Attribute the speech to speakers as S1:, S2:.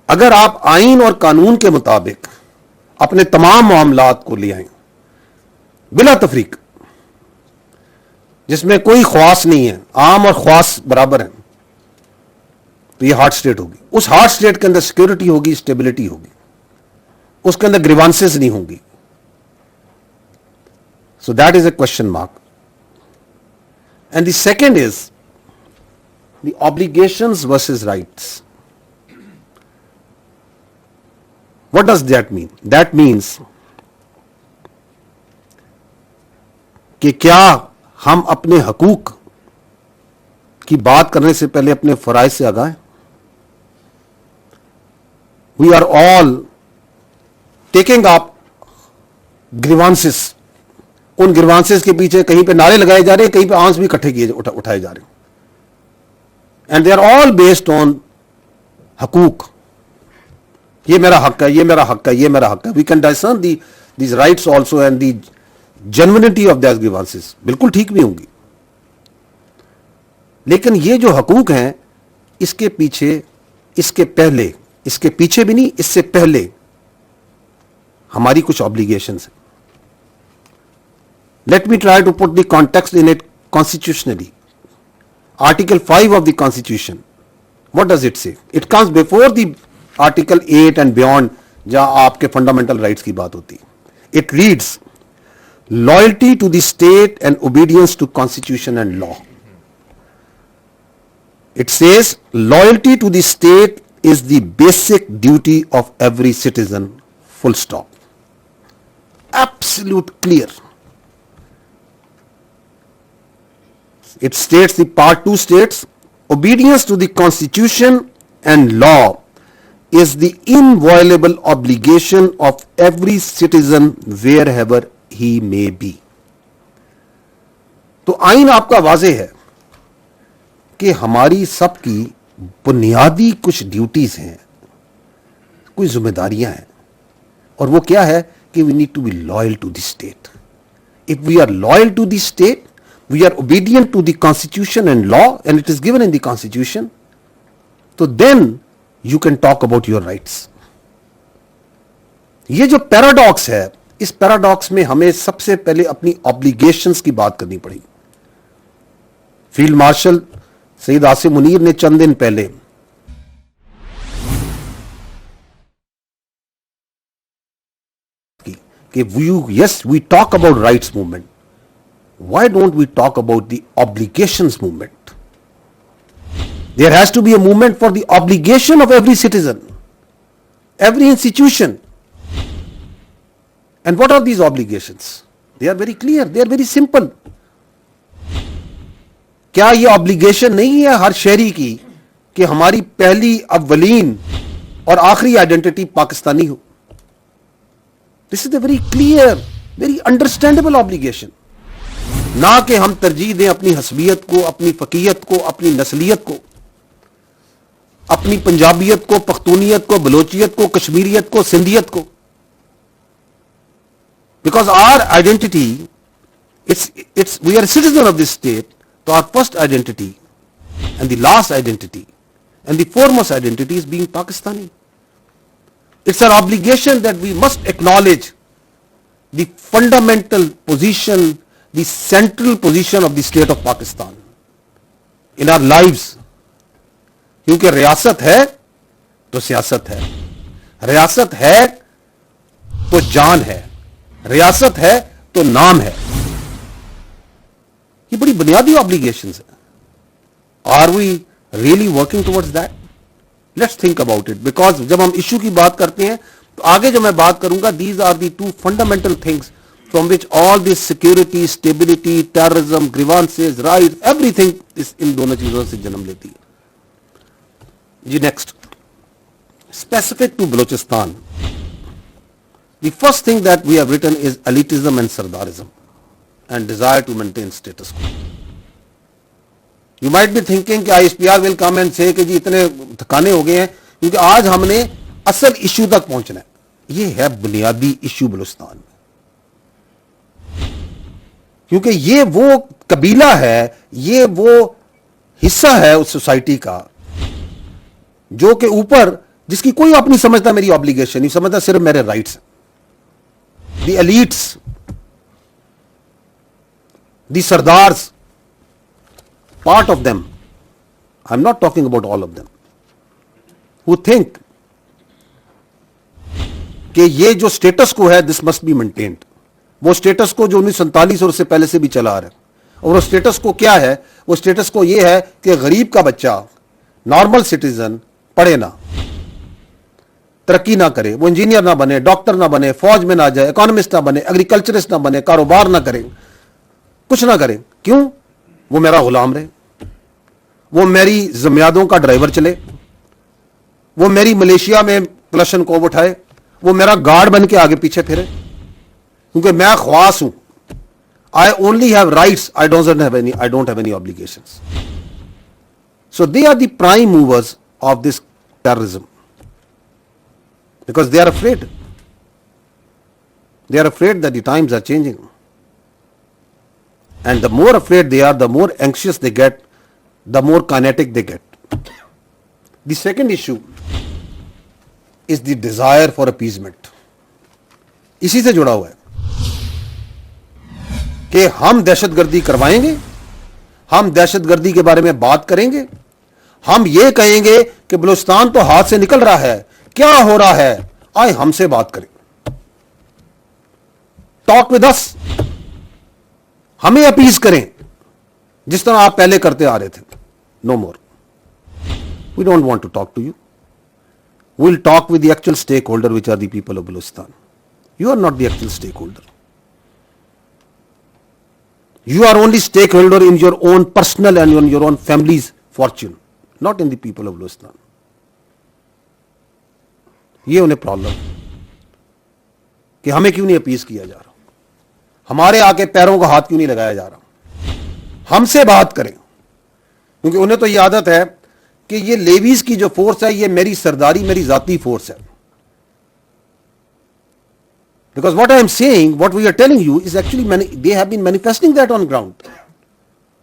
S1: अगर आप आइन और कानून के मुताबिक अपने तमाम मामलात को ले आए बिला तफरीक, जिसमें कोई ख्वास नहीं है, आम और ख्वास बराबर हैं, तो ये हार्ड स्टेट होगी। उस हार्ड स्टेट के अंदर सिक्योरिटी होगी, स्टेबिलिटी होगी, उसके अंदर ग्रीवांसेस नहीं होंगी। So that is a question mark. And the second is the obligations versus rights. What does that mean? That means कि क्या हम अपने हकूक की बात करने से पहले अपने फराइज से आगाह हैं? We are all taking up grievances. उन ग्रीवांसेस के पीछे कहीं पे नारे लगाए जा रहे हैं, कहीं पे आंस भी इकट्ठे किए उठाए जा रहे हैं, and they are all based on हकूक। ये मेरा हक है, ये मेरा हक है, ये मेरा हक है। We can discern these rights also and the genuinity of that grievances बिल्कुल ठीक भी होंगी, लेकिन ये जो हकूक हैं, इसके पीछे, इसके पहले, इसके पीछे भी नहीं, इससे पहले हमारी कुछ ऑब्लिगेशंस हैं। Let me try to put the context in it constitutionally. Article 5 of the constitution, what does it say? It comes before the article 8 and beyond, जहां आपके फंडामेंटल राइट्स की बात होती है। It reads loyalty to the state and obedience to constitution and law. It says loyalty to the state is the basic duty of every citizen, full stop. Absolute clear. It states, the part 2 states, obedience to the constitution and law is the inviolable obligation of every citizen wherever he may be. तो आइन आपका वाज़ेह है कि हमारी सबकी बुनियादी कुछ duties हैं, कुछ जिम्मेदारियां हैं, और वो क्या है कि we need to be loyal to the state. If we are loyal to the state, we are obedient to the constitution and law, and it is given in the constitution, so then you can talk about your rights. ये जो paradox है, इस paradox में हमें सबसे पहले अपनी obligations की बात करनी पड़ेगी। फील्ड मार्शल सईद आसिम मुनीर ने चंद दिन पहले कि yes, we talk about rights movement. Why don't we talk about the obligations movement? There has to be a movement for the obligation of every citizen, every institution. And what are these obligations? They are very clear, they are very simple. क्या ये obligation नहीं है हर शहरी की कि हमारी पहली, अव्वलीन और आखिरी आइडेंटिटी पाकिस्तानी हो? This is a very clear, very understandable obligation. ना कि हम तरजीह दें अपनी हसबियत को, अपनी फकीयत को, अपनी नस्लियत को, अपनी पंजाबियत को, पख्तूनियत को, बलोचियत को, कश्मीरियत को, सिंधियत को। Because our identity, it's we are citizen of this state, तो our first identity and the last identity and the foremost identity is being Pakistani. It's our obligation that we must acknowledge the fundamental position, the central position of the state of Pakistan in our lives. क्योंकि रियासत है तो सियासत है, रियासत है तो जान है, रियासत है तो नाम है. ये बड़ी बुनियादी ऑब्लिगेशंस है. Are we really working towards that? Let's think about it. Because जब हम इश्यू की बात करते हैं तो आगे जो मैं बात करूंगा, these are the two fundamental things from which all this security, stability, terrorism, grievances, rights, everything is इन दोनों चीजों से जन्म लेती है. जी next, specific to Balochistan, the first thing that we have written is elitism and sardarism and desire to maintain status quo. You might be thinking कि ISPR will come and say कि जी इतने थकाने हो गए हैं, क्योंकि आज हमने असल इश्यू तक पहुंचना है. ये है बुनियादी इश्यू बलूचिस्तान में, क्योंकि ये वो कबीला है, ये वो हिस्सा है उस सोसाइटी का जो कि ऊपर जिसकी कोई अपनी समझता मेरी ऑब्लिगेशन नहीं समझता, सिर्फ मेरे rights. The elites, the sardars, part of them, I'm not talking about all of them, who think कि ये जो स्टेटस को है दिस मस्ट बी मेंटेन्ड, वो स्टेटस को जो 1947 और उससे पहले से भी चला आ रहा है। और वो स्टेटस को क्या है? वो स्टेटस को ये है कि गरीब का बच्चा, नॉर्मल सिटीजन, पढ़े ना, तरक्की ना करे, वो इंजीनियर ना बने, डॉक्टर ना बने, फौज में ना जाए, इकोनॉमिस्ट ना बने, एग्रीकल्चरिस्ट ना बने, कारोबार ना करे, कुछ ना करे। क्यों? वो मेरा गुलाम रहे, वो मेरी जमियादों का ड्राइवर चले, वो मेरी मलेशिया में क्लशन को उठाए, वो मेरा गार्ड बन के आगे पीछे फिरे, क्योंकि मैं ख्वास हूं। I only have rights, I don't have any obligations. So they are the prime movers of this terrorism, because they are afraid that the times are changing, and the more afraid they are, the more anxious they get, the more kinetic they get. The second issue is the desire for appeasement. इसी से जुड़ा हुआ है कि हम दहशतगर्दी करवाएंगे, हम दहशतगर्दी के बारे में बात करेंगे, हम ये कहेंगे कि बलूचिस्तान तो हाथ से निकल रहा है, क्या हो रहा है, आए हमसे बात करें, टॉक विद अस, हमें अपीज करें जिस तरह आप पहले करते आ रहे थे। No more, we don't want to talk to you, we will talk with the actual stakeholder which are the people of Balochistan. You are not the actual stakeholder, you are only stakeholder in your own personal and in your own family's fortune, not in the people of Balochistan. ये उन्हें problem कि हमें क्यों नहीं appease किया जा रहा, हमारे आके पैरों को हाथ क्यों नहीं लगाया जा रहा, हमसे बात करें। क्योंकि उन्हें तो ये आदत है कि ये लेवीज की जो फोर्स है ये मेरी सरदारी, मेरी जाती फोर्स है। Because what I am saying, what we are telling you is actually they have been manifesting that on ground.